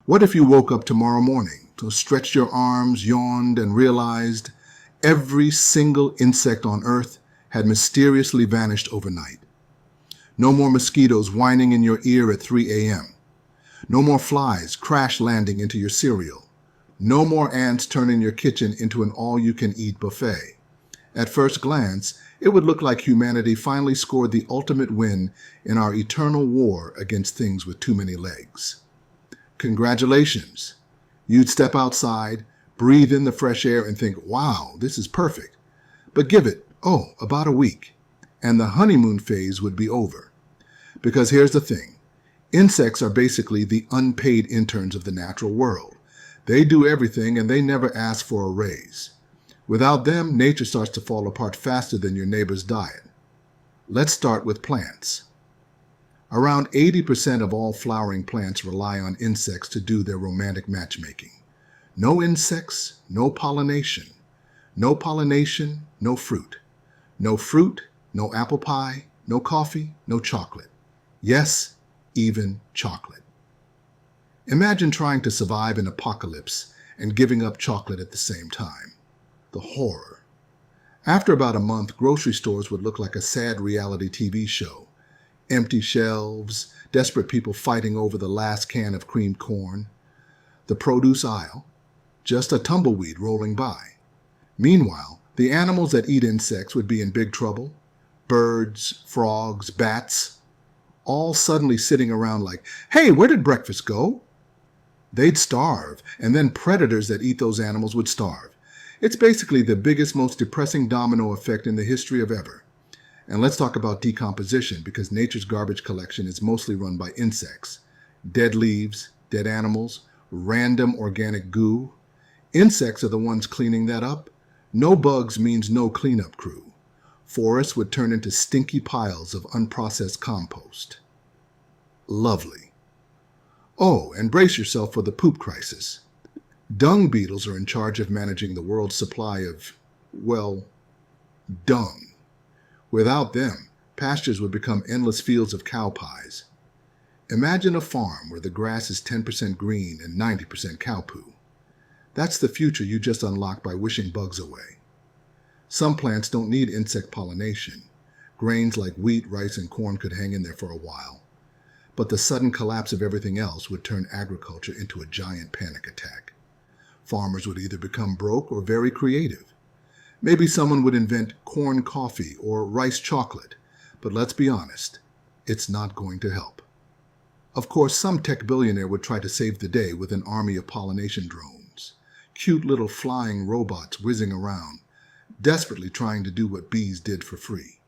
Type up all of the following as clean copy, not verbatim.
What if you woke up tomorrow morning, so stretched your arms, yawned, and realized every single insect on Earth had mysteriously vanished overnight? No more mosquitoes whining in your ear at 3 a.m. No more flies crash landing into your cereal. No more ants turning your kitchen into an all-you-can-eat buffet. At first glance, it would look like humanity finally scored the ultimate win in our eternal war against things with too many legs. Congratulations! You'd step outside, breathe in the fresh air, and think, wow, this is perfect. But give it, about a week, and the honeymoon phase would be over. Because here's the thing. Insects are basically the unpaid interns of the natural world. They do everything and they never ask for a raise. Without them, nature starts to fall apart faster than your neighbor's diet. Let's start with plants. Around 80% of all flowering plants rely on insects to do their romantic matchmaking. No insects, no pollination. No pollination, no fruit. No fruit, no apple pie, no coffee, no chocolate. Yes, even chocolate. Imagine trying to survive an apocalypse and giving up chocolate at the same time. The horror. After about a month, grocery stores would look like a sad reality TV show. Empty shelves, desperate people fighting over the last can of creamed corn. The produce aisle, just a tumbleweed rolling by. Meanwhile, the animals that eat insects would be in big trouble. Birds, frogs, bats, all suddenly sitting around like, hey, where did breakfast go? They'd starve, and then predators that eat those animals would starve. It's basically the biggest, most depressing domino effect in the history of ever. And let's talk about decomposition, because nature's garbage collection is mostly run by insects. Dead leaves, dead animals, random organic goo. Insects are the ones cleaning that up. No bugs means no cleanup crew. Forests would turn into stinky piles of unprocessed compost. Lovely. Oh, and brace yourself for the poop crisis. Dung beetles are in charge of managing the world's supply of, well, dung. Without them, pastures would become endless fields of cow pies. Imagine a farm where the grass is 10% green and 90% cow poo. That's the future you just unlocked by wishing bugs away. Some plants don't need insect pollination. Grains like wheat, rice, and corn could hang in there for a while. But the sudden collapse of everything else would turn agriculture into a giant panic attack. Farmers would either become broke or very creative. Maybe someone would invent corn coffee or rice chocolate, but let's be honest, it's not going to help. Of course, some tech billionaire would try to save the day with an army of pollination drones, cute little flying robots whizzing around, desperately trying to do what bees did for free.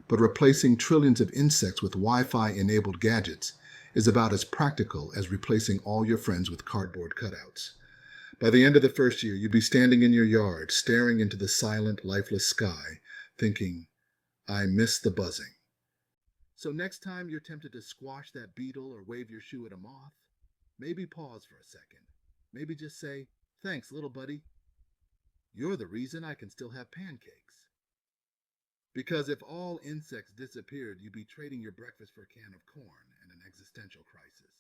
But replacing trillions of insects with Wi-Fi-enabled gadgets is about as practical as replacing all your friends with cardboard cutouts. By the end of the first year, you'd be standing in your yard, staring into the silent, lifeless sky, thinking, I miss the buzzing. So next time you're tempted to squash that beetle or wave your shoe at a moth, maybe pause for a second. Maybe just say, thanks, little buddy. You're the reason I can still have pancakes. Because if all insects disappeared, you'd be trading your breakfast for a can of corn and an existential crisis.